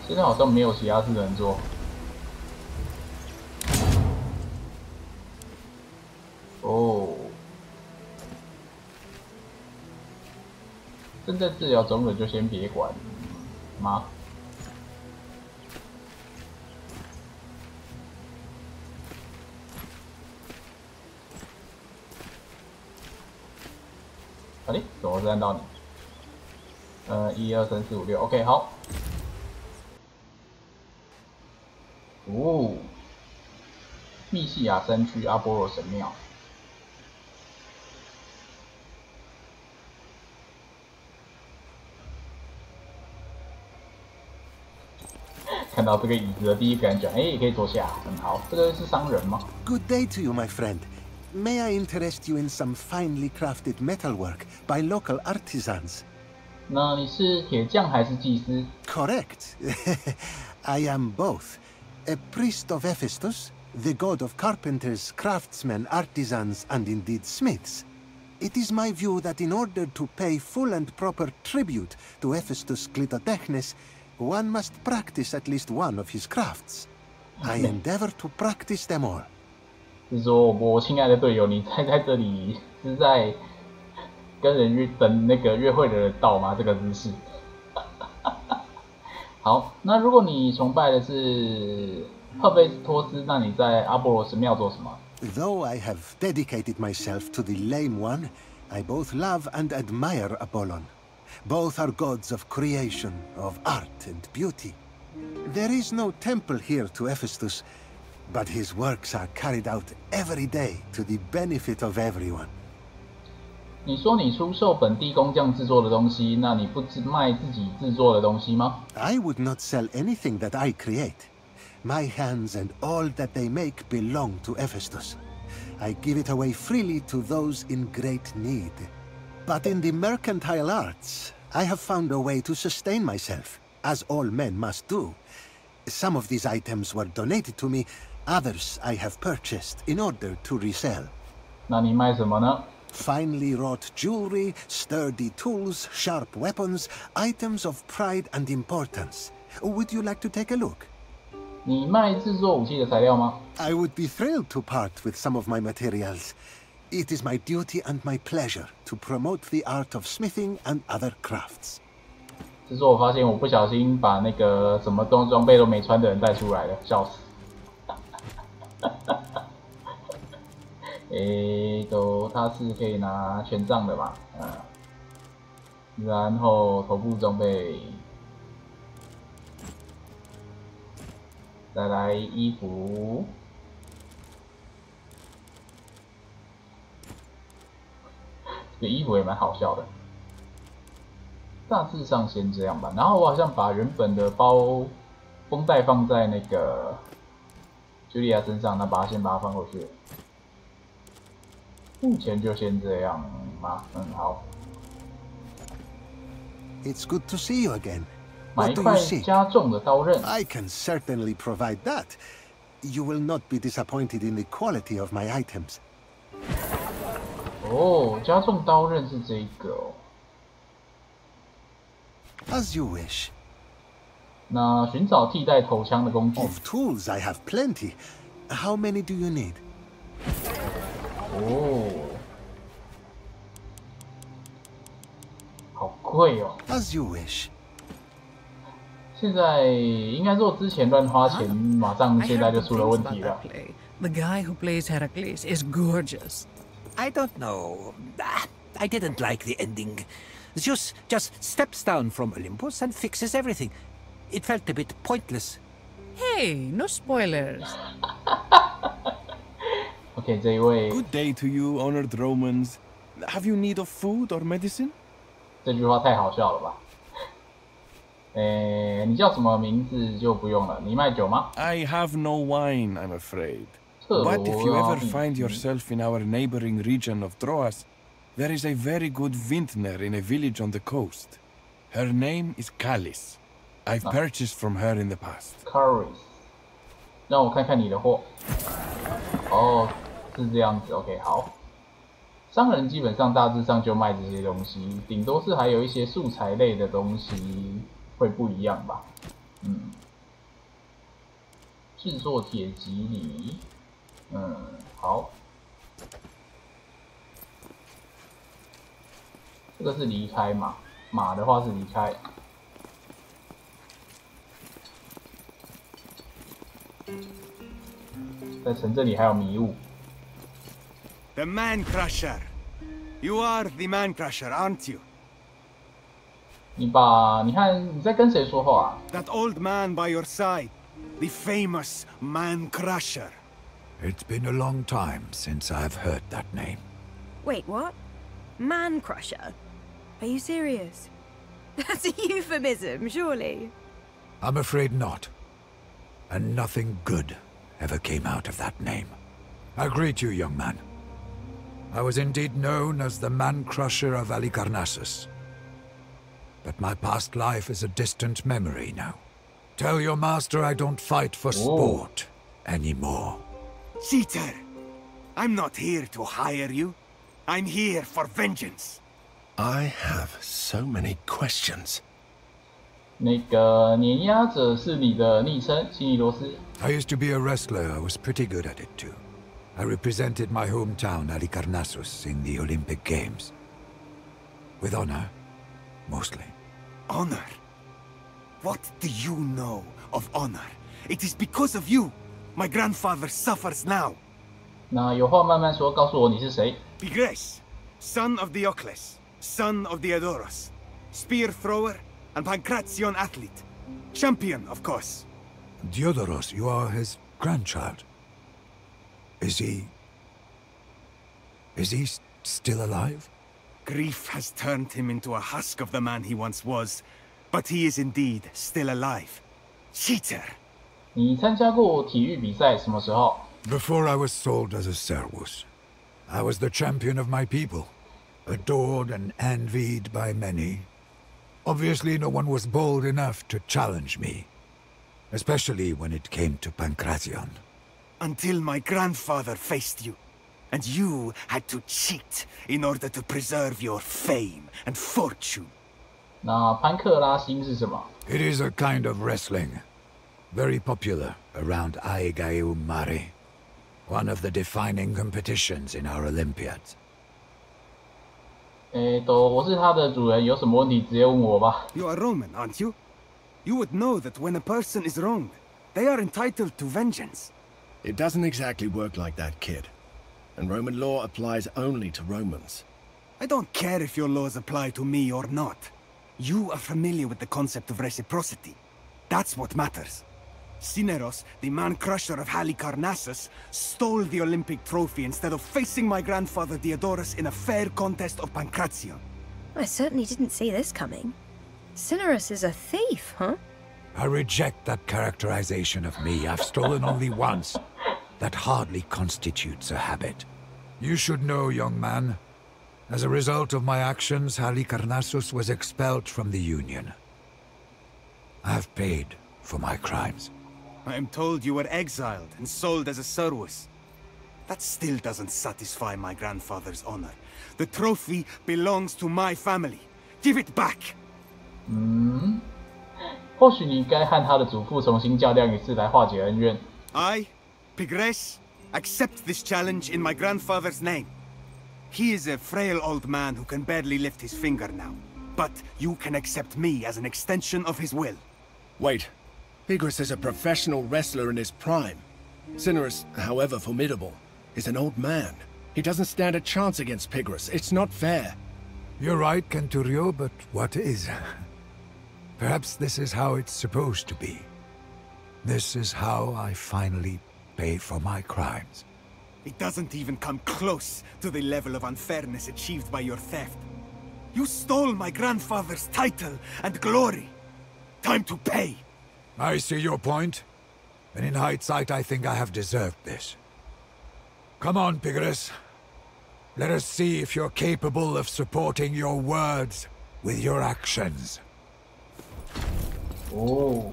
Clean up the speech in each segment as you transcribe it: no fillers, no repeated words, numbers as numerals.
现在好像没有其他事能做。哦，正在治疗中的就先别管吗？哎，怎么是按到你？1、2、3、4、5、6 ，OK， 好。哦，密西亚山区阿波罗神庙。看到这个椅子的第一感觉，哎，也可以坐下。好，这个是商人吗 ？Good day to you, my friend. May I interest you in some finely crafted metalwork by local artisans? 那你是铁匠还是技师 Correct. I am both. A priest of Hephaestus, the god of carpenters, craftsmen, artisans, and indeed smiths. It is my view that in order to pay full and proper tribute to Hephaestus Clitotechnes, one must practice at least one of his crafts. I endeavor to practice them all. 是说，我亲爱的队友，你在这里是在跟人等那个约会的人到吗？这个姿势。好，那如果你崇拜的是赫菲斯托斯，那你在阿波罗神庙做什么 Though I have dedicated myself to the lame one, I both love and admire Apollon. Both are gods of creation, of art and beauty. There is no temple here to Hephaestus, but his works are carried out every day to the benefit of everyone. 你说你出售本地工匠制作的东西，那你不卖自己制作的东西吗 I would not sell anything that I create. My hands and all that they make belong to Hephaestus. I give it away freely to those in great need. But in the mercantile arts, I have found a way to sustain myself, as all men must do. Some of these items were donated to me, others I have purchased in order to resell. 那你卖什么呢 Finely wrought jewelry, sturdy tools, sharp weapons, items of pride and importance. Would you like to take a look? 你卖制作武器的材料吗 I would be thrilled to part with some of my materials. It is my duty and my pleasure to promote the art of smithing and other crafts. 是说我发现我不小心把那个什么装备都没穿的人带出来了，笑死。它是可以拿权杖的嘛，然后头部装备，再来衣服。这个衣服也蛮好笑的，大致上先这样吧。然后我好像把原本的绷带放在那个茱莉亚身上，那先把它放回去。目前就先这样吗？好。It's good to see you again. 买一 What do 块 you see? 加重的刀刃。I can certainly provide that. You will not be disappointed in the quality of my items. 哦，加重刀刃是这个哦。As you wish. 那寻找替代头枪的工具。Of tools, I have plenty. How many do you need? 哦，好贵哦。As you wish. 现在应该说之前乱花钱，马上现在就出了问题了。The guy who plays Heracles is gorgeous. I don't know. I didn't like the ending. Zeus just steps down from Olympus and fixes everything. It felt a bit pointless. Hey, no spoilers. OK， 这一位。Good day to you, honored Romans. Have you need of food or medicine? 这句话太好笑了吧？你叫什么名字就不用了。你卖酒吗 I have no wine, I'm afraid. But if you ever find yourself in our neighboring region of Troas, there is a very good vintner in a village on the coast. Her name is Callis. I've purchased from her in the past. Caris， 让我看看你的货。哦，是这样子。OK， 好。商人基本上大致上就卖这些东西，顶多是还有一些素材类的东西会不一样吧。制作铁蒺藜，好。这个是离开嘛？马的话是离开。在城镇里还有迷雾。The Man Crusher, you are the Man Crusher, aren't you? 你看你在跟谁说话啊 That old man by your side, the famous Man Crusher. It's been a long time since I've heard that name. Wait, what? Man Crusher? Are you serious? That's a euphemism, surely. I'm afraid not. And nothing good ever came out of that name. I greet you, young man. I was indeed known as the Man-Crusher of Halicarnassus. But my past life is a distant memory now. Tell your master I don't fight for sport anymore. Cheater! I'm not here to hire you. I'm here for vengeance. I have so many questions. 那个碾压者是你的昵称，西尼罗斯。I used to be a wrestler. I was pretty good at it too. I represented my hometown, Halicarnassus, in the Olympic Games. With honor, mostly. Honor? What do you know of honor? It is because of you. My grandfather suffers now. 那有话慢慢说，告诉我你是谁。Pigres, son of Diocles, son of Diodorus, spear thrower and Pancration athlete. Champion, of course. Diodoros, you are his grandchild. Is he still alive? Grief has turned him into a husk of the man he once was, but he is indeed still alive. Cheater! 你参加过体育比赛什么时候 Before I was sold as a servus, I was the champion of my people, adored and envied by many. Obviously, no one was bold enough to challenge me, especially when it came to Pancration. Until my grandfather faced you, and you had to cheat in order to preserve your fame and fortune. 那潘克拉星是什么 It is a kind of wrestling, very popular around Aegaeum Mare, one of the defining competitions in our Olympiads. 我是他的主人，有什么问题直接问我吧。 You are Roman, aren't you? You would know that when a person is wronged, they are entitled to vengeance. It doesn't exactly work like that, kid. And Roman law applies only to Romans. I don't care if your laws apply to me or not. You are familiar with the concept of reciprocity. That's what matters. Cineros, the man-crusher of Halicarnassus, stole the Olympic trophy instead of facing my grandfather Diodorus in a fair contest of Pancration. I certainly didn't see this coming. Cineros is a thief, huh? I reject that characterization of me. I've stolen only once. That hardly constitutes a habit. You should know, young man. As a result of my actions, Halicarnassus was expelled from the Union. I have paid for my crimes. I am told you were exiled and sold as a servus. That still doesn't satisfy my grandfather's honor. The trophy belongs to my family. Give it back! 或许你该和他的祖父重新较量一次，来化解恩怨。I, Pigres, accept this challenge in my grandfather's name. He is a frail old man who can barely lift his finger now. But you can accept me as an extension of his will. Wait. Pigres is a professional wrestler in his prime. Cineros, however formidable, is an old man. He doesn't stand a chance against Pigres. It's not fair. You're right, Kenturio, but what is? Perhaps this is how it's supposed to be. This is how I finally pay for my crimes. It doesn't even come close to the level of unfairness achieved by your theft. You stole my grandfather's title and glory. Time to pay. I see your point. And in hindsight, I think I have deserved this. Come on, Pigres. Let us see if you're capable of supporting your words with your actions. Oh.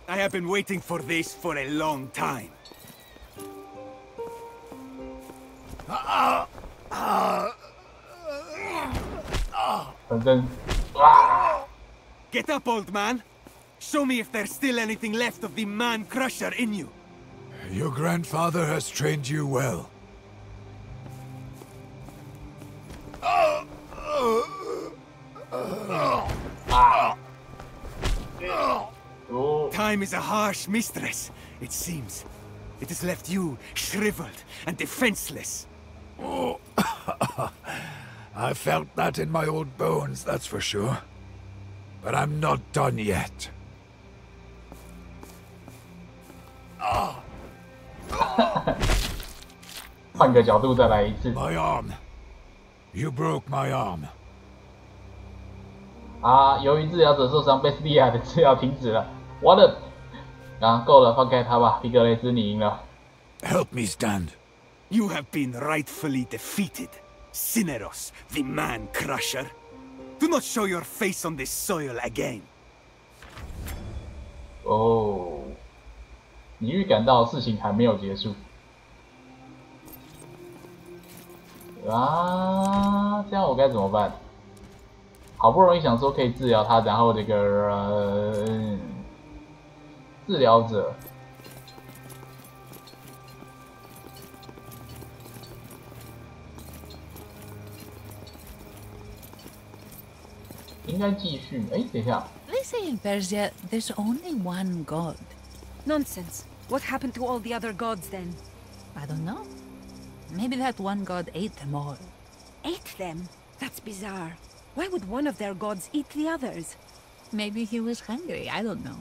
I have been waiting for this for a long time.反正， Get up, old man. Show me if there's still anything left of the man crusher in you. Your grandfather has trained you well. Time is a harsh mistress, it seems. It has left you shriveled and defenseless. Oh, I felt that in my old bones, that's for sure. But I'm not done yet. 换个角度再来一次。My arm. You broke my arm. 啊，由于治疗者受伤，贝斯利亚的治疗停止了。我的，够了，放开他吧，皮格雷斯，你赢了。Help me stand. You have been rightfully defeated, Cineros, the man crusher. Do not show your face on this soil again. 哦，你预感到事情还没有结束。啊，这样我该怎么办？好不容易想说可以治疗他，然后这个治疗者应该继续。哎，等一下。They say in Persia there's only one god. Nonsense. What happened to all the other gods then? I don't know. Maybe that one god ate them all. Ate them? That's bizarre. Why would one of their gods eat the others? Maybe he was hungry, I don't know.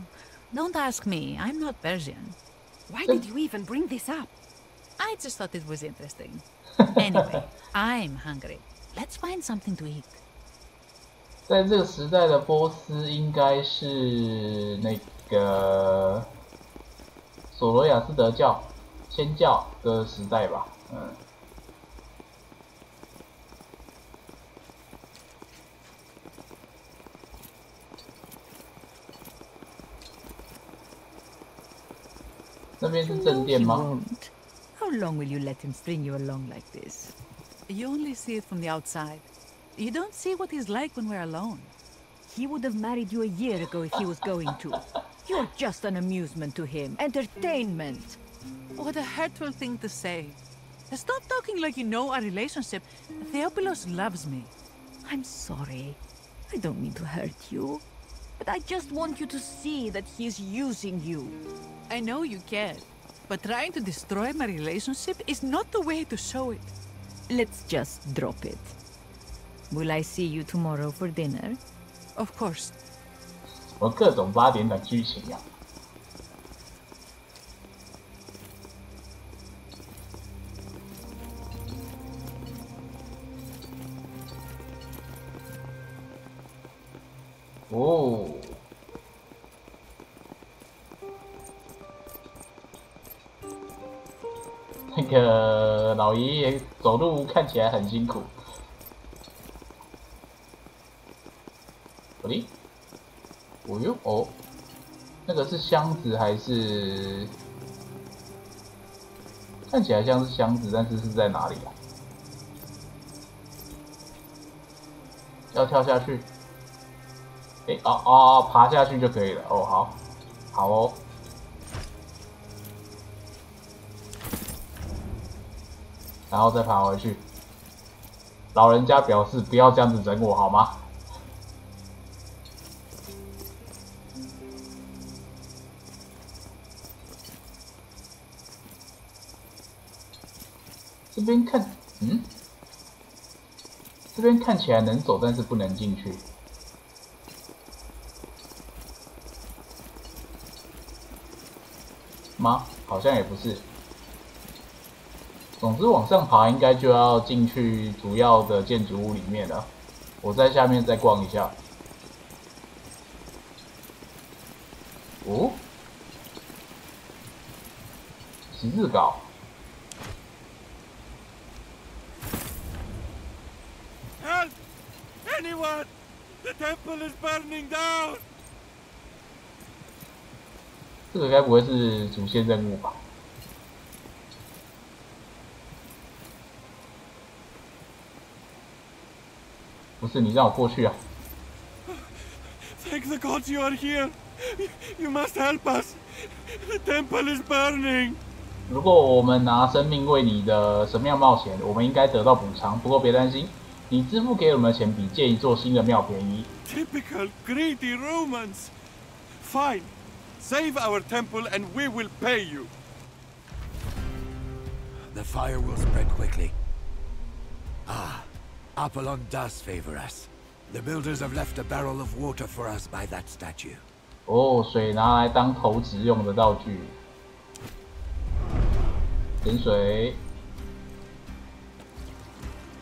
Don't ask me, I'm not Persian. Why did you even bring this up? I just thought it was interesting. Anyway, I'm hungry. Let's find something to eat. 在这个时代的波斯应该是那个索罗亚斯德教、仙教的时代吧，那边是正殿吗？ How long will you let him string you along like this? You only see it from the outside. You don't see what he's like when we're alone. He would have married you a year ago if he was going to. You're just an amusement to him. Entertainment. What a hurtful thing to say. Stop talking like you know our relationship. Theopilos loves me. I'm sorry. I don't mean to hurt you. But I just want you to see that he's using you. I know you care. But trying to destroy my relationship is not the way to show it. Let's just drop it. Will I see you tomorrow for dinner? Of course. 我各种8点档剧情啊！哦，那个老爷爷走路看起来很辛苦。诶，哦哟哦，那个是箱子还是？看起来像是箱子，但是是在哪里啊？要跳下去？诶，爬下去就可以了。哦，好，好哦。然后再爬回去。老人家表示不要这样子整我好吗？这边看，这边看起来能走，但是不能进去。吗？好像也不是。总之往上爬应该就要进去主要的建筑物里面了。我在下面再逛一下。哦，十字镐。Help! Anyone! The temple is burning down! 这个该不会是主线任务吧？不是，你让我过去啊！ Thank the gods you are here. You must help us. The temple is burning. 如果我们拿生命为你的神庙冒险，我们应该得到补偿。不过别担心，你支付给我们的钱比建一座新的庙便宜。Typical greedy Romans. Fine. Save our temple and we will pay you. The fire will spread quickly. Ah, Apollon does favor us. The builders have left a barrel of water for us by that statue. 哦，水拿来当投掷用的道具。点水，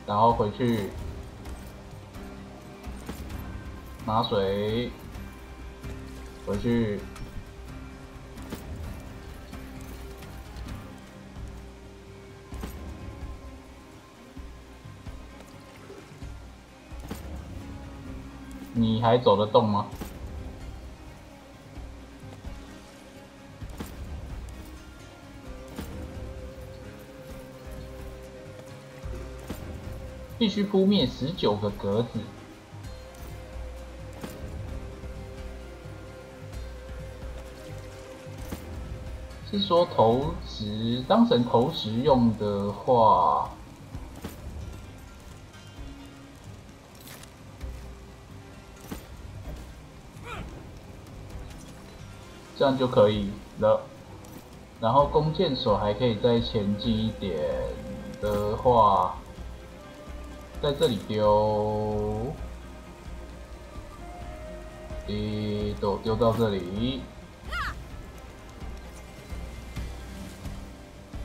然后回去拿水，回去。你还走得动吗？必须扑灭19个格子。是说投掷，当成投石用的话。这样就可以了。然后弓箭手还可以再前进一点的话，在这里丢，丢到这里。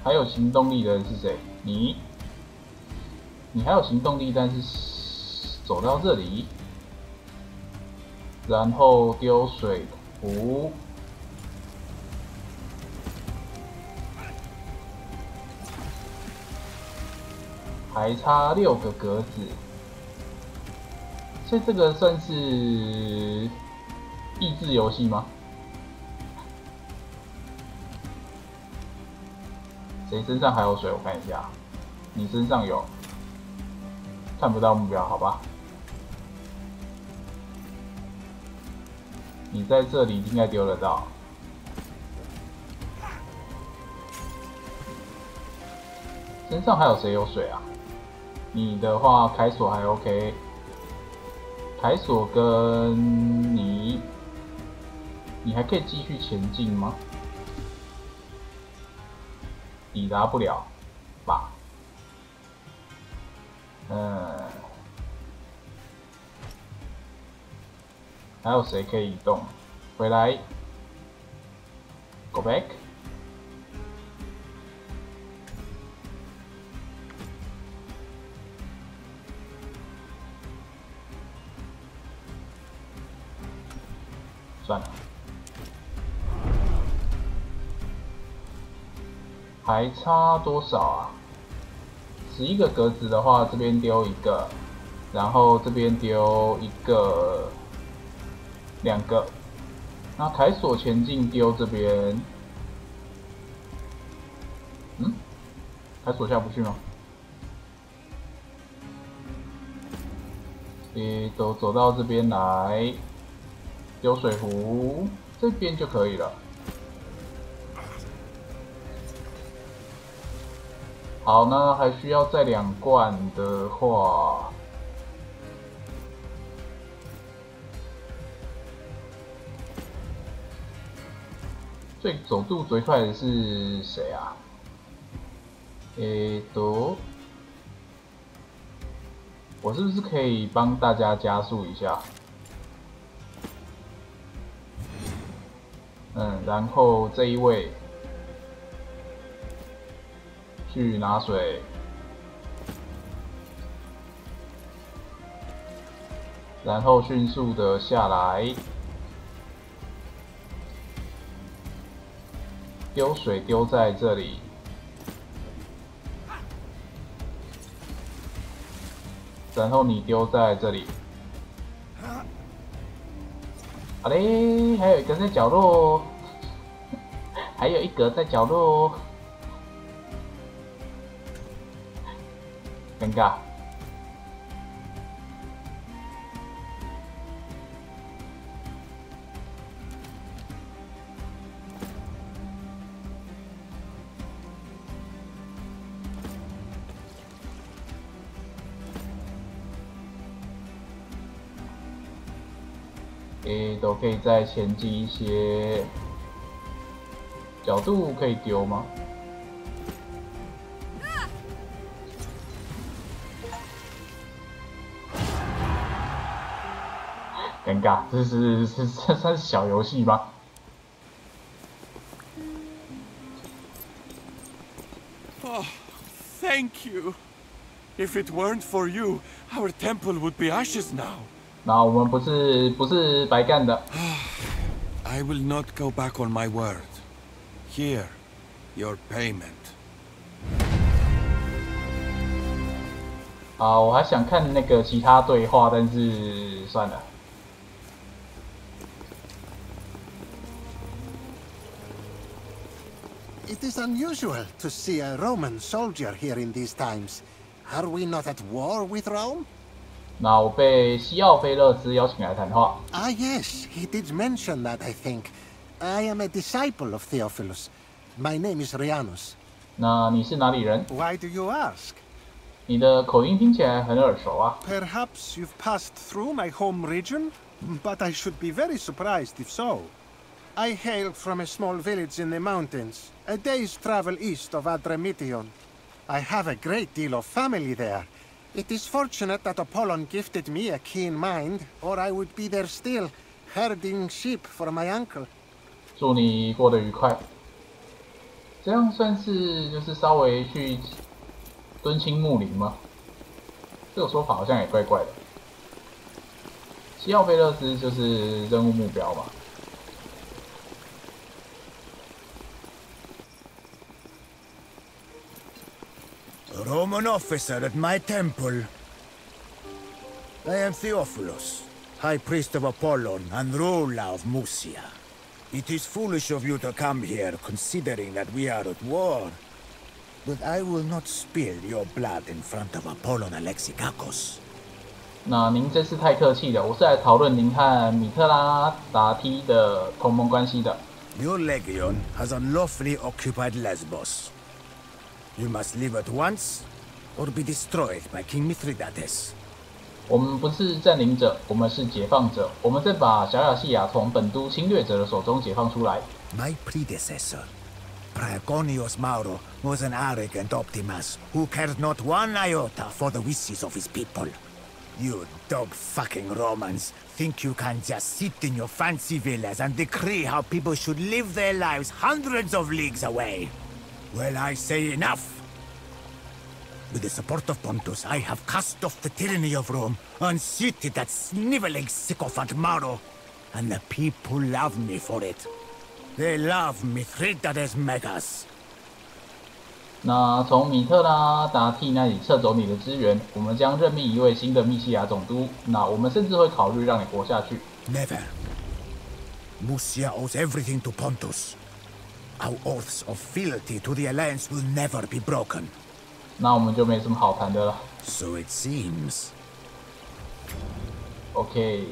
还有行动力的人是谁？你还有行动力，但是走到这里，然后丢水壶。还差6个格子，所以这个算是益智游戏吗？谁身上还有水？我看一下，你身上有，看不到目标，好吧？你在这里应该丢得到。身上还有谁有水啊？你的话，凯索还 OK。凯索跟你还可以继续前进吗？抵达不了吧？还有谁可以移动？回来 ，Go back。算了，还差多少啊？11个格子的话，这边丢1个，然后这边丢1个，2个。那凯索前进丢这边，凯索下不去吗？都走到这边来。丢水壶这边就可以了。好，那还需要再2罐的话，走度最快的是谁啊？我是不是可以帮大家加速一下？然后这一位去拿水，然后迅速的下来，丢水丢在这里，然后你丢在这里。好嘞，还有一个在角落哦，还有一格在角落哦，尴尬。都可以再前进一些。角度可以丢吗？尴尬，这算是小游戏吗？ Oh, thank you. If it weren't for you, our temple would be ashes now. 那我们不是白干的。I will not go back on my word. Here, your payment. 啊，我还想看那个其他对话，但是算了。 It is unusual to see a Roman soldier here in these times. Are we not at war with Rome? 那我被西奥菲勒斯邀请来谈话。Ah, yes, he did mention that, I think. I am a disciple of Theophilus. My name is Rhianus. 那你是哪里人？ Why do you ask? 你的口音听起来很耳熟啊。 Perhaps you've passed through my home region, but I should be very surprised if so. I hail from a small village in the mountains, a day's travel east of Adramyttion. I have a great deal of family there. It is fortunate that Apollon gifted me a keen mind, or I would be there still, herding sheep for my uncle. 祝你过得愉快。这样算是就是稍微去敦亲睦邻吗？这个说法好像也怪怪的。西奥菲勒斯就是任务目标嘛。 A Roman officer at my temple. I am Theophilus, High Priest of Apollon and ruler of Musia. It is foolish of you to come here, considering that we are at war. But I will not spill your blood in front of Apollon Alexikakos. 那您真是太客气了，我是来讨论您和米特拉达梯的同盟关系的。Your legion has unlawfully occupied Lesbos. You must leave at once, or be destroyed by King Mithridates. 我们不是占领者，我们是解放者。我们正把小亚细亚从本都侵略者的手中解放出来。My predecessor, Praegonius Mauro, was an arrogant Optimus who cared not one iota for the wishes of his people. You dog-fucking Romans think you can just sit in your fancy villas and decree how people should live their lives hundreds of leagues away. Well, I say enough! With the support of Pontus, I have cast off the tyranny of Rome, unseated that sniveling sycophant Mauro, and the people love me for it. They love Mithridates Megas. 那从米特拉达替那里撤走你的资源，我们将任命一位新的密西亚总督。那我们甚至会考虑让你活下去。Never. Musia owes everything to Pontus. Our oaths of fealty to the Alliance will never be broken. 那我们就没什么好谈的了。So it seems. OK。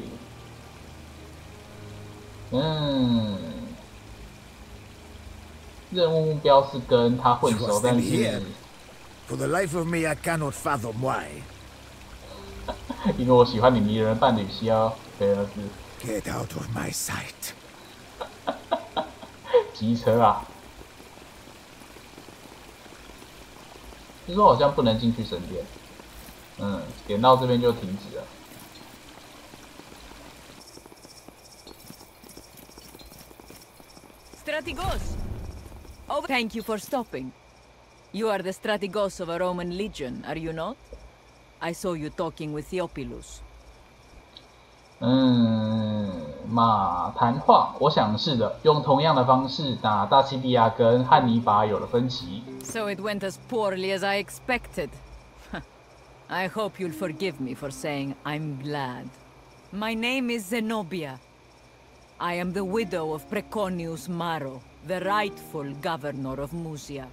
任务目标是跟他混熟，但是 For the life of me, I cannot fathom why. 因为我喜欢你迷人伴侣西奥菲勒斯。Get out of my sight. 机车啊！听说好像不能进去神殿。点到这边就停止了。Strategos! Oh, thank you for stopping. You are the Strategos of a Roman legion, are you not? I saw you talking with Theophilus. 嘛，谈话，我想是的，用同样的方式打大西庇亚跟汉尼拔有了分歧。So it went as poorly as I expected. I hope you'll forgive me for saying I'm glad. My name is Zenobia. I am the widow of Preconius Maro, the rightful governor of Musia,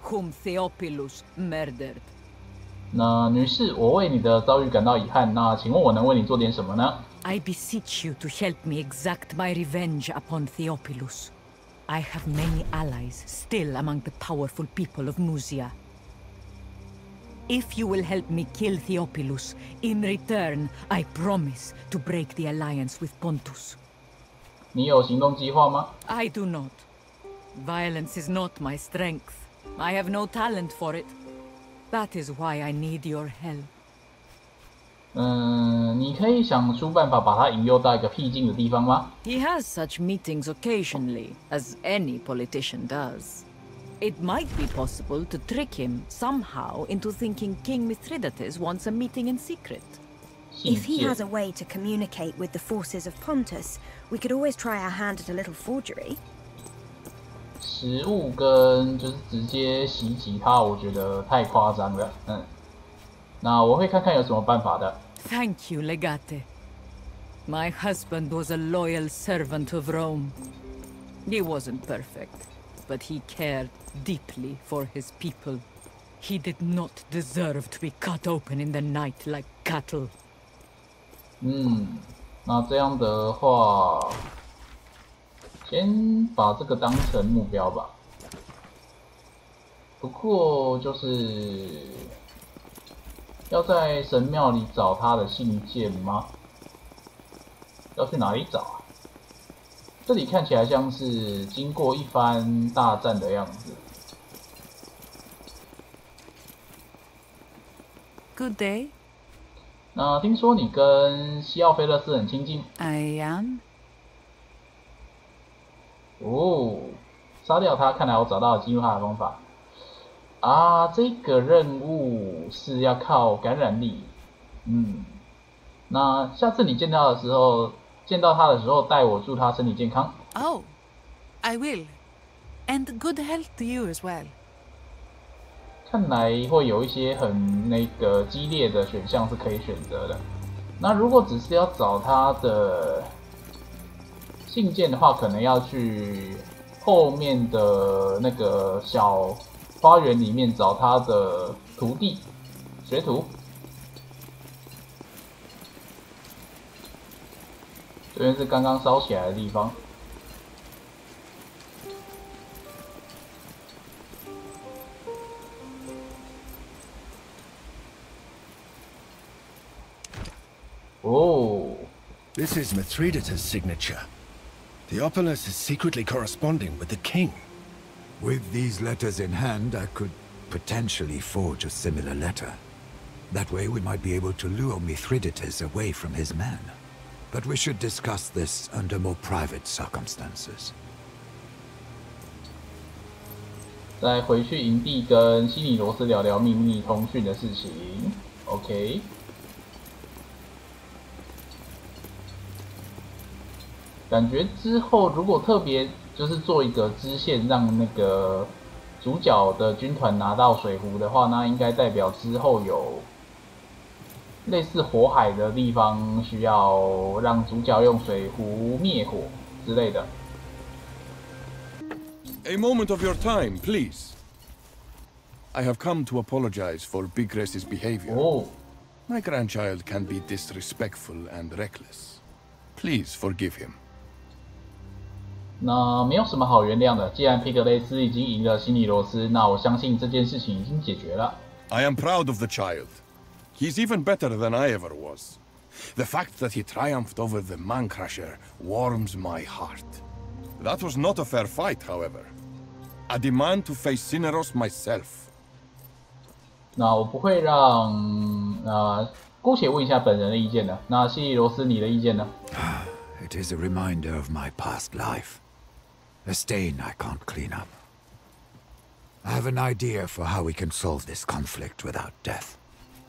whom Theophilus murdered. 那女士，我为你的遭遇感到遗憾。那请问我能为你做点什么呢？ I beseech you to help me exact my revenge upon Theophilus. I have many allies still among the powerful people of Musia. If you will help me kill Theophilus, in return, I promise to break the alliance with Pontus. 你有行动计划吗？ I do not. Violence is not my strength. I have no talent for it. That is why I need your help. 你可以想出办法把他引诱到一个僻静的地方吗？ He has such meetings occasionally, as any politician does. It might be possible to trick him somehow into thinking King Mithridates wants a meeting in secret. If he has a way to communicate with the forces of Pontus, we could always try our hand at a little forgery. 食物跟就是直接袭击他，我觉得太夸张了。那我会看看有什么办法的。 Thank you, Legate. My husband was a loyal servant of Rome. He wasn't perfect, but he cared deeply for his people. He did not deserve to be cut open in the night like cattle. 那这样的话，先把这个当成目标吧。不过就是要在神庙里找他的信件吗？要去哪里找啊？这里看起来像是经过一番大战的样子。 Good day. 那听说你跟西奥菲勒斯很亲近。 I am. 哦，杀掉他，看来我找到了激怒他的方法。啊，这个任务是要靠感染力。那下次你见到他的时候，带我祝他身体健康。 Oh, I will. And good health to you as well. 看来会有一些很激烈的选项是可以选择的。那如果只是要找他的信件的话，可能要去后面的那个小花园里面找他的徒弟学徒。这边是刚刚烧起来的地方。 Oh. This is Mithridates' signature. Theophilus is secretly corresponding with the king. With these letters in hand, I could potentially forge a similar letter. That way we might be able to lure Mithridates away from his men. But we should discuss this under more private circumstances. 再回去营地跟西尼罗斯聊聊秘密通讯的事情。OK。 感觉之后如果特别就是做一个支线，让那个主角的军团拿到水壶的话，那应该代表之后有类似火海的地方，需要让主角用水壶灭火之类的。A moment of your time, please. I have come to apologize for Bigres's behavior. Oh. My grandchild can be disrespectful and reckless. Please forgive him. 那没有什么好原谅的。既然皮格雷斯已经赢了西尼罗斯，那我相信这件事情已经解决了。I am proud of the child. He's even better than I ever was. The fact that he triumphed over the Man-Crusher warms my heart. That was not a fair fight, however. I demand to face Cineros myself. 那我不会让姑且问一下本人的意见呢。那西尼罗斯，你的意见呢？ It is a reminder of my past life. A stain I can't clean up. I have an idea for how we can solve this conflict without death.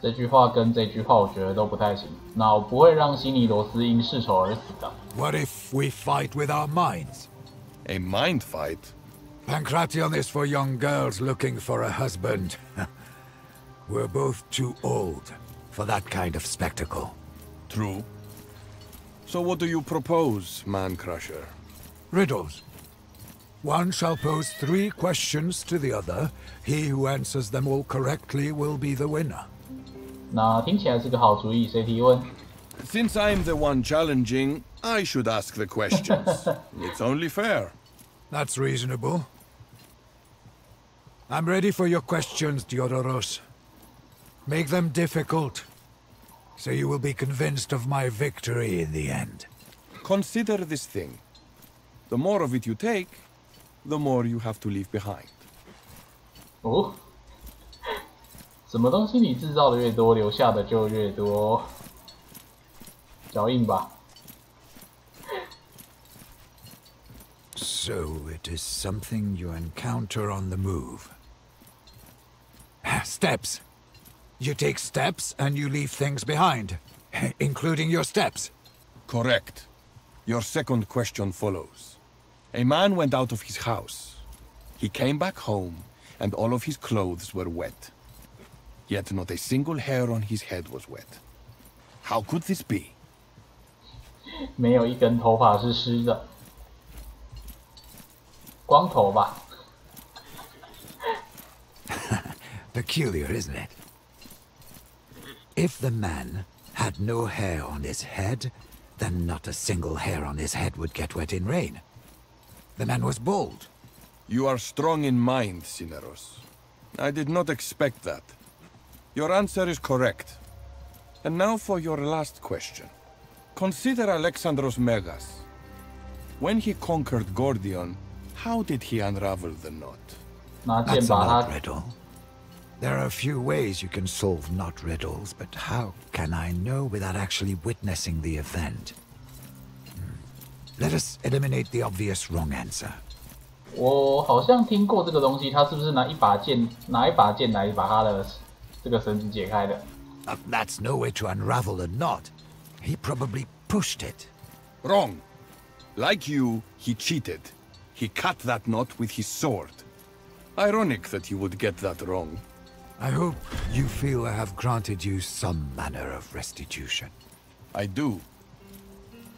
这句话跟这句话我觉得都不太行。那我不会让西尼罗斯因世仇而死的。What if we fight with our minds? A mind fight? Pancration is for young girls looking for a husband. We're both too old for that kind of spectacle. True. So what do you propose, Man-Crusher? Riddles. One shall pose 3 questions to the other. He who answers them all correctly will be the winner. 那听起来是个好主意，谁提问？ Since I'm the one challenging, I should ask the questions. It's only fair. That's reasonable. I'm ready for your questions, Diodoros. Make them difficult, so you will be convinced of my victory in the end. Consider this thing. The more of it you take, the more you have to leave behind. 哦，什么东西你制造的越多，留下的就越多。脚印吧。So it is something you encounter on the move. Steps. You take steps and you leave things behind, including your steps. Correct. Your second question follows. A man went out of his house. He came back home, and all of his clothes were wet. Yet not a single hair on his head was wet. How could this be? 没有一根头发是湿的，光头吧。Peculiar, isn't it? If the man had no hair on his head, then not a single hair on his head would get wet in rain. The man was bald. You are strong in mind, Sineros. I did not expect that. Your answer is correct. And now for your last question. Consider Alexandros Megas. When he conquered Gordion, how did he unravel the knot? That's an odd riddle. There are a few ways you can solve knot riddles, but how can I know without actually witnessing the event? Let us eliminate the obvious wrong answer. 我好像听过这个东西，他是不是拿一把剑来把他的这个绳子解开的？ That's no way to unravel a knot. He probably pushed it. Wrong. Like you, he cheated. He cut that knot with his sword. Ironic that you would get that wrong. I hope you feel I have granted you some manner of restitution. I do.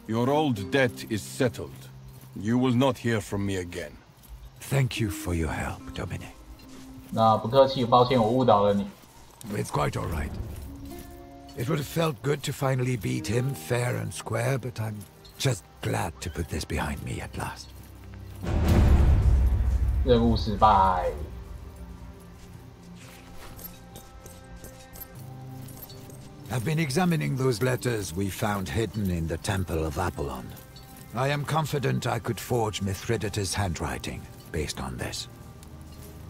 Your old debt is settled. You will not hear from me again. Thank you for your help, Dominic. 那不客气，抱歉我误导了你。 It's quite all right. It would have felt good to finally beat him fair and square, but I'm just glad to put this behind me at last. 任务失败。 I've been examining those letters we found hidden in the Temple of Apollon. I am confident I could forge Mithridates' handwriting based on this.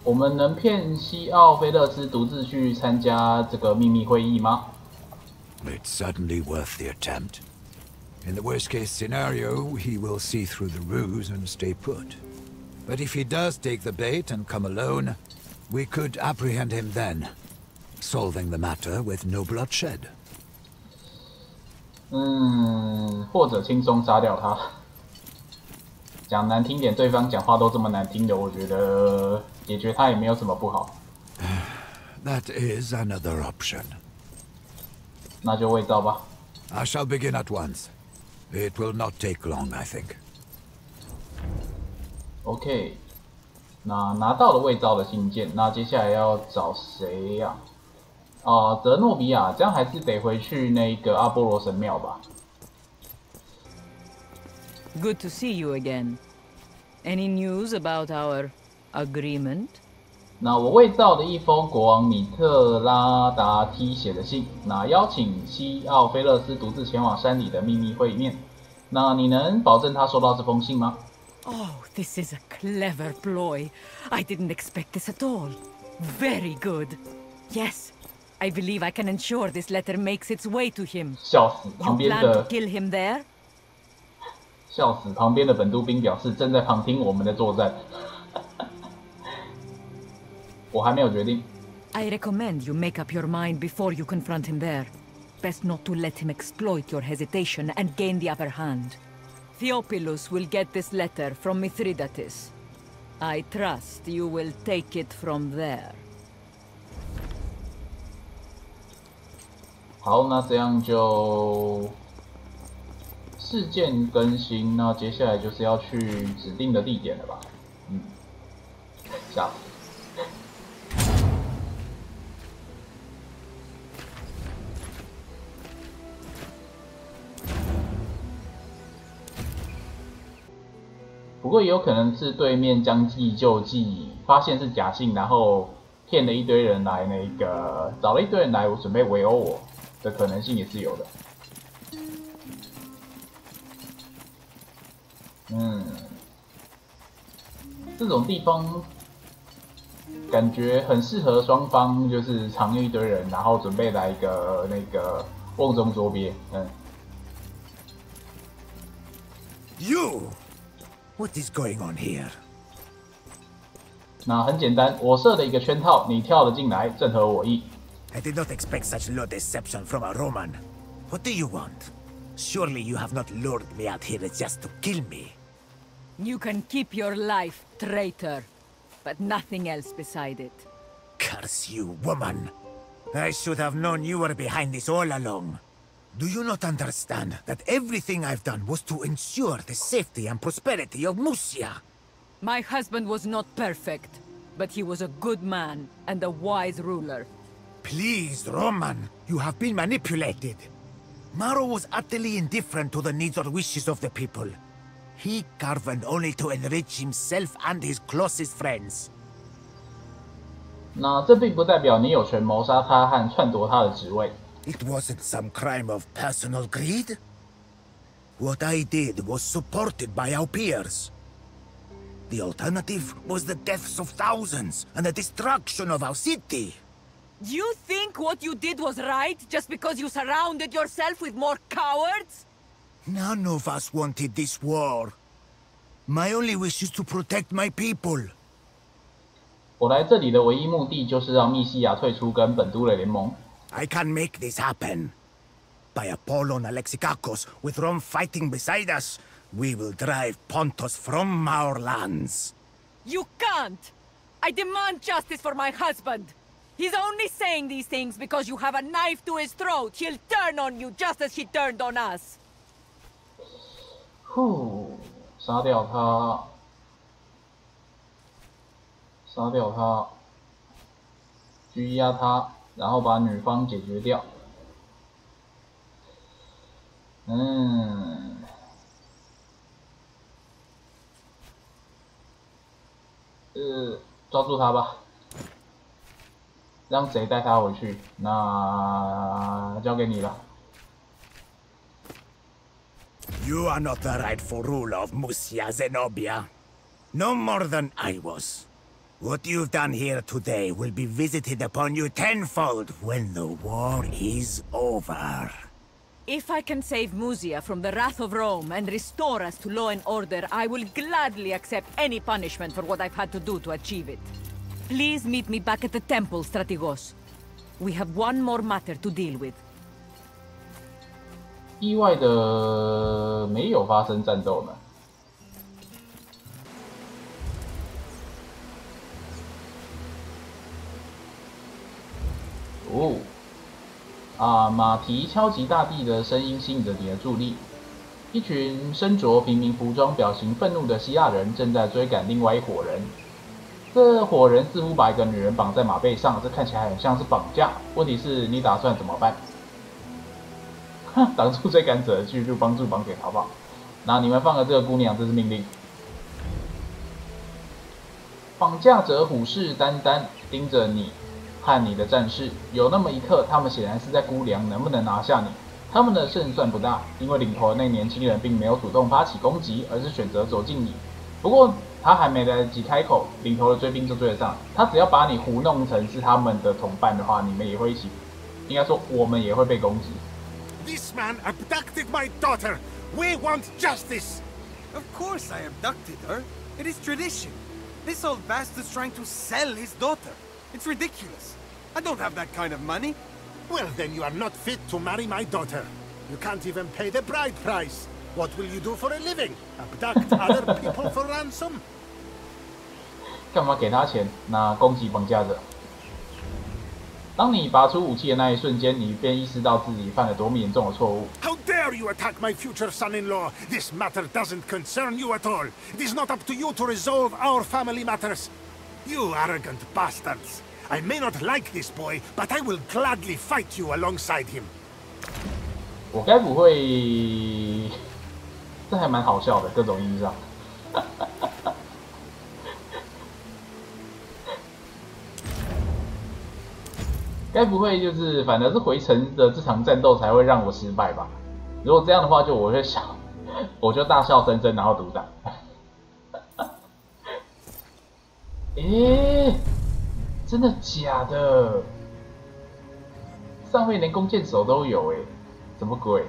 我们能骗西奥菲勒斯独自去参加这个秘密会议吗？ It's certainly worth the attempt. In the worst-case scenario, he will see through the ruse and stay put. But if he does take the bait and come alone, we could apprehend him then, solving the matter with no bloodshed. 或者轻松杀掉他。讲难听点，对方讲话都这么难听的，我觉得解决他也没有什么不好。That is another option. 那就伪造吧。I shall begin at once. It will not take long, I think. OK， 那拿到了伪造的信件，那接下来要找谁呀？泽诺比亚，这样还是得回去那个阿波罗神庙吧。Good to see you again. Any news about our agreement? 那我伪造了一封国王米特拉达梯写的信，那邀请西奥菲勒斯独自前往山里的秘密会面。那你能保证他收到这封信吗？ Oh, this is a clever ploy. I didn't expect this at all. Very good. Yes, I believe I can ensure this letter makes its way to him. 笑死，旁 You 边 plan to 的 kill him there? 笑死，旁边的本都兵表示正在旁听我们的作战。我还没有决定。 I recommend you make up your mind before you confront him there. Best not to let him exploit your hesitation and gain the upper hand. Theophilus will get this letter from Mithridates. I trust you will take it from there. 好，那这样就事件更新，那接下来就是要去指定的地点了吧？吓死！不过也有可能是对面将计就计，发现是假信，然后骗了一堆人来找了一堆人来，我准备围殴我的可能性也是有的。这种地方感觉很适合双方，就是藏一堆人，然后准备来一个那个瓮中捉鳖。You, what is going on here? 那很简单，我设了一个圈套，你跳了进来，正合我意。I did not expect such low deception from a Roman. What do you want? Surely you have not lured me out here just to kill me. You can keep your life, traitor, but nothing else beside it. Curse you, woman! I should have known you were behind this all along. Do you not understand that everything I've done was to ensure the safety and prosperity of Musia? My husband was not perfect, but he was a good man and a wise ruler. Please, Roman, you have been manipulated. Maro was utterly indifferent to the needs or wishes of the people. He governed only to enrich himself and his closest friends. 那这并不代表你有权谋杀他和篡夺他的职位。It wasn't some crime of personal greed. What I did was supported by our peers. The alternative was the deaths of thousands and the destruction of our city. You think what you did was right just because you surrounded yourself with more cowards? None of us wanted this war. My only wish is to protect my people. 我来这里的唯一目的就是让密西亚退出跟本都的联盟。I can make this happen. By Apollon Alexikakos, with Rome fighting beside us, we will drive Pontus from our lands. You can't! I demand justice for my husband! He's only saying these things because you have a knife to his throat. He'll turn on you just as he turned on us. 杀掉他，杀掉他，拘押他，然后把女方解决掉。抓住他吧。让谁带他回去？那交给你了。You are not the rightful ruler of Musia, Zenobia. No more than I was. What you've done here today will be visited upon you tenfold when the war is over. If I can save Musia from the wrath of Rome and restore us to law and order, I will gladly accept any punishment for what I've had to do to achieve it. Please meet me back at the temple, Strategos. We have one more matter to deal with. 意外的没有发生战斗呢。马蹄敲击大地的声音吸引着你的注意。一群身着平民服装、表情愤怒的希腊人正在追赶另外一伙人。这伙人似乎把一个女人绑在马背上，这看起来很像是绑架。问题是你打算怎么办？挡住追赶者，继续帮助绑匪逃跑。那你们放了这个姑娘，这是命令。绑架者虎视眈眈盯着你和你的战士，有那么一刻，他们显然是在估量能不能拿下你。他们的胜算不大，因为领头的那年轻人并没有主动发起攻击，而是选择走近你。不过他还没来得及开口，领头的追兵就追得上。他只要把你糊弄成是他们的同伴的话，你们也会一起，应该说我们也会被攻击。This man abducted my daughter. We want justice. Of course I abducted her. It is tradition. This old bastard's trying to sell his daughter. It's ridiculous. I don't have that kind of money. Well, then you are not fit to marry my daughter. You can't even pay the bride price. What will you do for a living? Abduct other people for ransom? 干嘛给他钱？那攻击绑架者。当你拔出武器的那一瞬间，你便意识到自己犯了多么严重的错误。How dare you attack my future son-in-law? This matter doesn't concern you at all. It is not up to you to resolve our family matters. You arrogant bastards. I may not like this boy, but I will gladly fight you alongside him. 我该不会……这还蛮好笑的，各种意义上。该不会就是反而是回城的这场战斗才会让我失败吧？如果这样的话，我会想，我就大笑声声，然后独挡。诶，真的假的？上面连弓箭手都有诶，怎么鬼？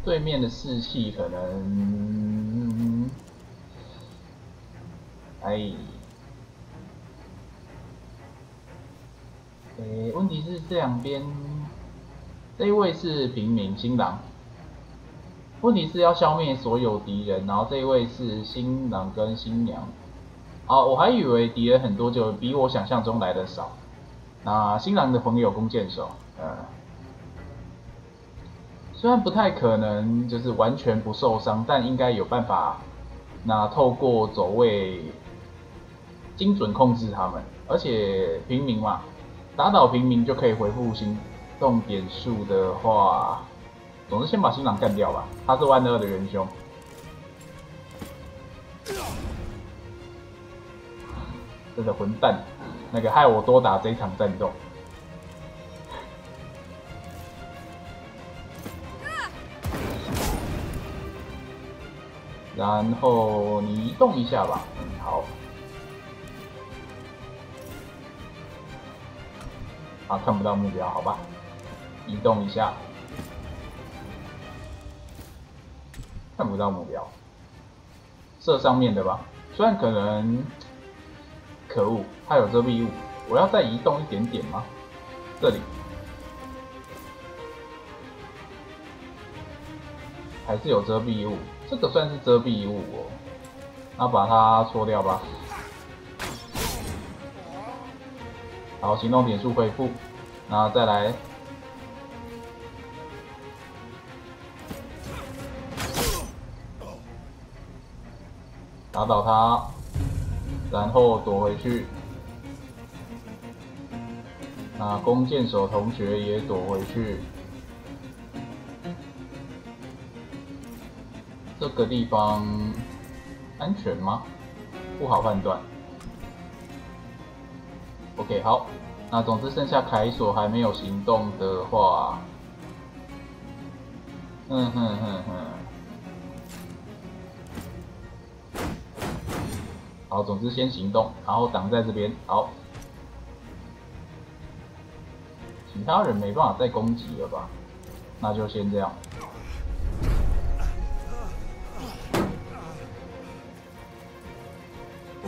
对面的士气可能，问题是这两边，这一位是平民新郎，问题是要消灭所有敌人，然后这一位是新郎跟新娘。我还以为敌人很多，就比我想象中来的少。那新郎的朋友弓箭手，虽然不太可能就是完全不受伤，但应该有办法。那透过走位精准控制他们，而且平民嘛，打倒平民就可以回复行动点数的话，总之先把新郎干掉吧，他是万恶的元凶。真的混蛋，那个害我多打这一场战斗。然后你移动一下吧，好。看不到目标，好吧，移动一下，看不到目标，射上面的吧，虽然可能，可恶，它有遮蔽物，我要再移动一点点吗？这里，还是有遮蔽物。这个算是遮蔽物哦，那把它戳掉吧。好，行动点数恢复，然后再来打倒他，然后躲回去。那弓箭手同学也躲回去。这个地方安全吗？不好判断。OK， 好，那总之剩下凯索还没有行动的话，好，总之先行动，然后挡在这边，好，其他人没办法再攻击了吧？那就先这样。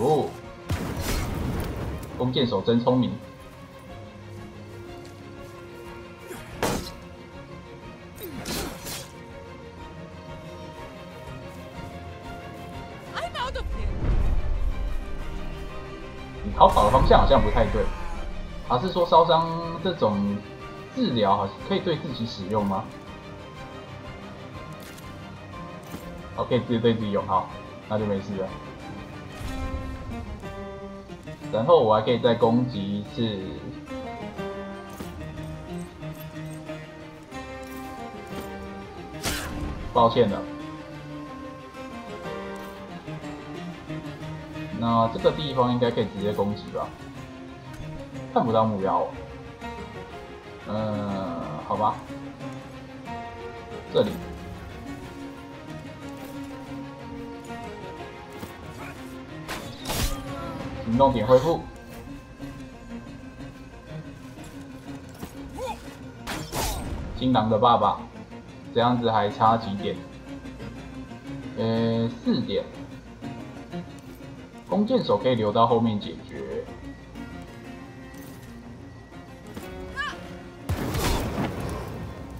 哦，弓箭手真聪明。你逃跑的方向好像不太对，还是说烧伤这种治疗可以对自己使用吗？好，可以自己对自己用，好，那就没事了。然后我还可以再攻击一次，抱歉了。那这个地方应该可以直接攻击吧？看不到目标哦。好吧，这里。行动点恢复，新郎的爸爸，这样子还差几点？4点。弓箭手可以留到后面解决。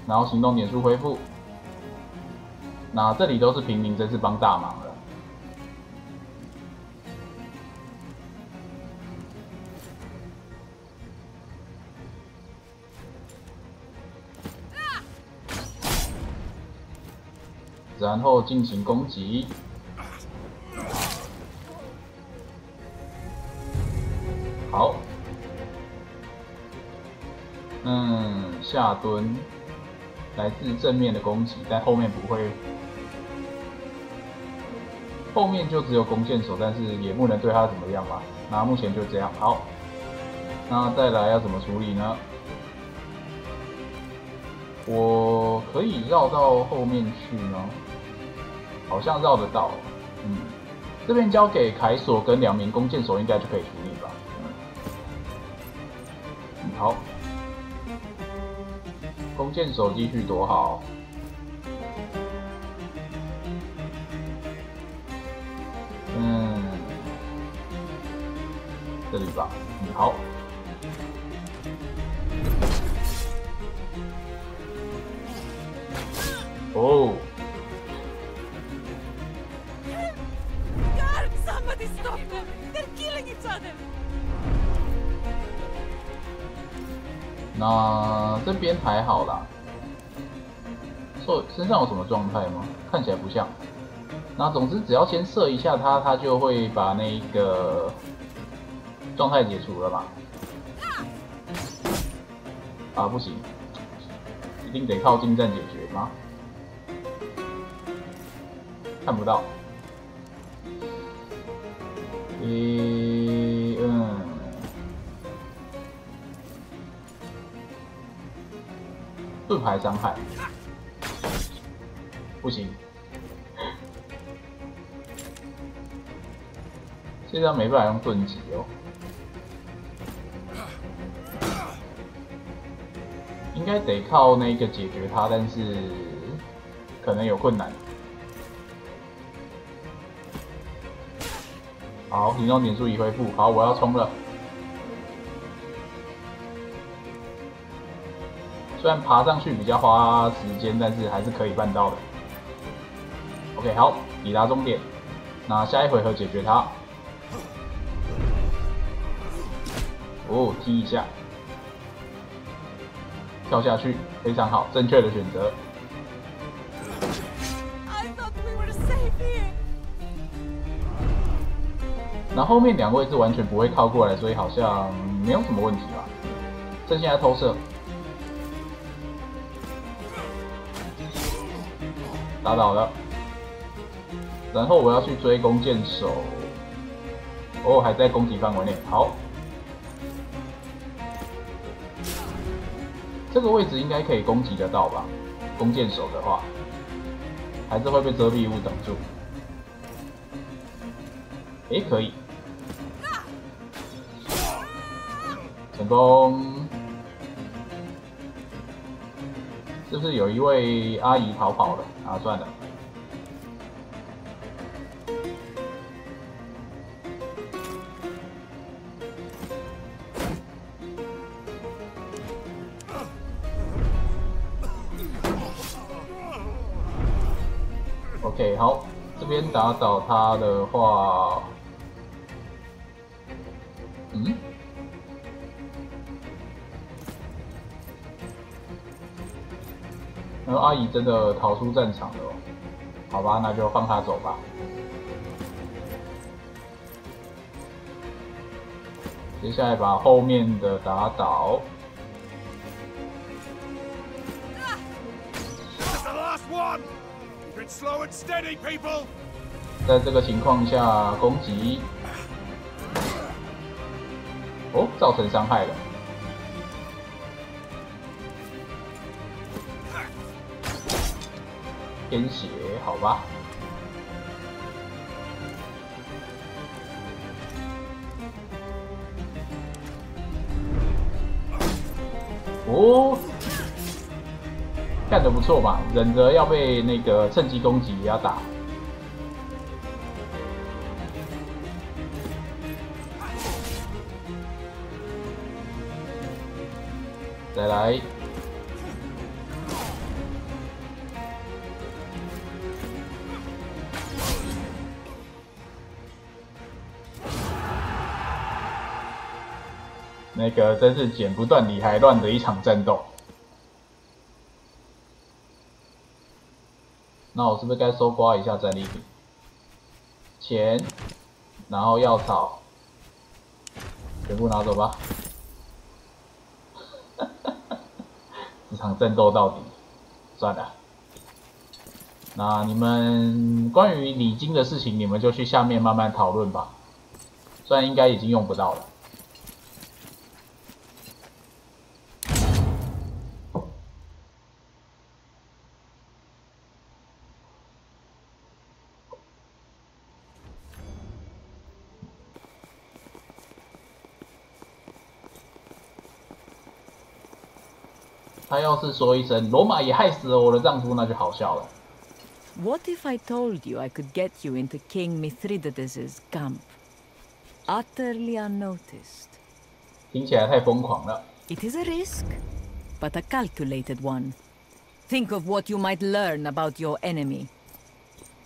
然后行动点数恢复。那这里都是平民，真是帮大忙了。然后进行攻击。好，下蹲，来自正面的攻击，但后面不会。后面就只有弓箭手，但是也不能对他怎么样嘛。那目前就这样，好。那再来要怎么处理呢？我可以绕到后面去吗？好像绕得到。这边交给凯索跟2名弓箭手应该就可以处理吧。好。弓箭手继续躲好。这里吧。好。哦。God, somebody stop them! They're killing each other. 那这边还好啦。身上有什么状态吗？看起来不像。那总之只要先射一下它，它就会把那个状态解除了嘛。啊，不行，一定得靠近战解决吗？看不到。盾牌伤害，不行。现在没办法用盾击哦。应该得靠那个解决它，但是可能有困难。好，行动点数已恢复。好，我要冲了。虽然爬上去比较花时间，但是还是可以办到的。OK， 好，抵达终点。那下一回合解决它。哦，踢一下。跳下去，非常好，正确的选择。那后面2位是完全不会靠过来，所以好像没有什么问题吧。剩下来偷射，打倒了。然后我要去追弓箭手，哦，还在攻击范围内，好。这个位置应该可以攻击得到吧？弓箭手的话，还是会被遮蔽物挡住。可以，成功。是不是有一位阿姨逃跑了？啊，算了。OK， 好，这边打倒他的话，然后阿姨真的逃出战场了哦，好吧，那就放他走吧。接下来把后面的打倒。在这个情况下攻击，哦，造成伤害了。偏血，好吧。哦，干得不错嘛，忍着要被那个趁机攻击也要打。再来。那个真是剪不断理还乱的一场战斗。那我是不是该搜刮一下战利品？钱，然后药草，全部拿走吧。这场战斗到底，算了。那你们关于礼金的事情，你们就去下面慢慢讨论吧。虽然应该已经用不到了。他要是说一声罗马也害死了我的丈夫，那就好笑了。What if I told you I could get you into King Mithridates' camp, utterly unnoticed? 听起来太疯狂了。It is a risk, but a calculated one. Think of what you might learn about your enemy.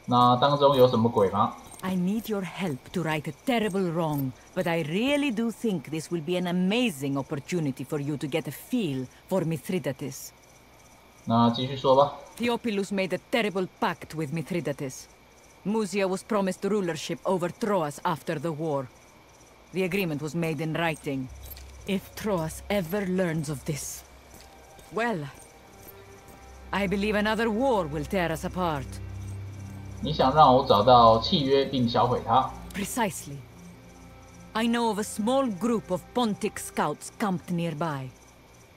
那当中有什么鬼吗？ I need your help to right a terrible wrong, but I really do think this will be an amazing opportunity for you to get a feel for Mithridates. 那继续说吧。 Theophilus made a terrible pact with Mithridates. Musia was promised rulership over Troas after the war. The agreement was made in writing. If Troas ever learns of this, well, I believe another war will tear us apart. 你想让我找到契约并销毁它？ Precisely. I know of a small group of Pontic scouts camped nearby.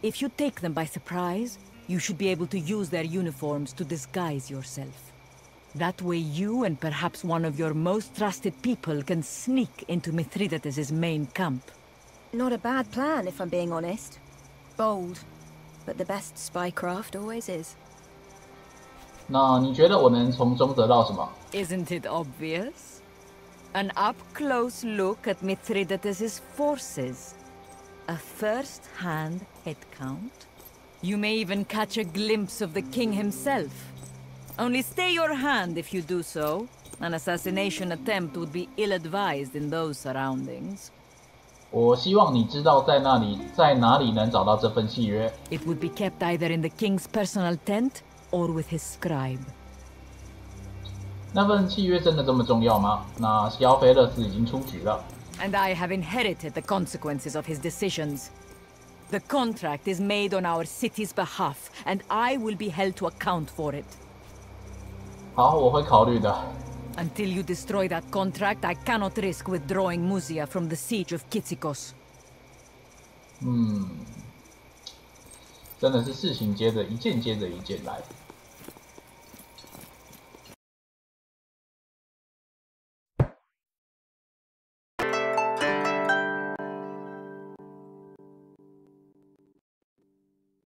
If you take them by surprise, you should be able to use their uniforms to disguise yourself. That way you and perhaps one of your most trusted people can sneak into Mithridates' main camp. Not a bad plan, if I'm being honest. Bold, but the best spycraft always is. 那你觉得我能从中得到什么？ Isn't it obvious? An up-close look at Mithridates' forces. A first-hand head count. You may even catch a glimpse of the king himself. Only stay your hand if you do so. An assassination attempt would be ill-advised in those surroundings. 我希望你知道在哪里能找到这份契约。 It would be kept either in the king's personal tent or with his scribe. 那份契约真的这么重要吗？那西奥菲勒斯已经出局了。 And I have inherited the consequences of his decisions. The contract is made on our city's behalf, and I will be held to account for it. 好，我会考虑的。 Until you destroy that contract, I cannot risk withdrawing Musia from the siege of Kitsikos. 真的是事情接着一件来。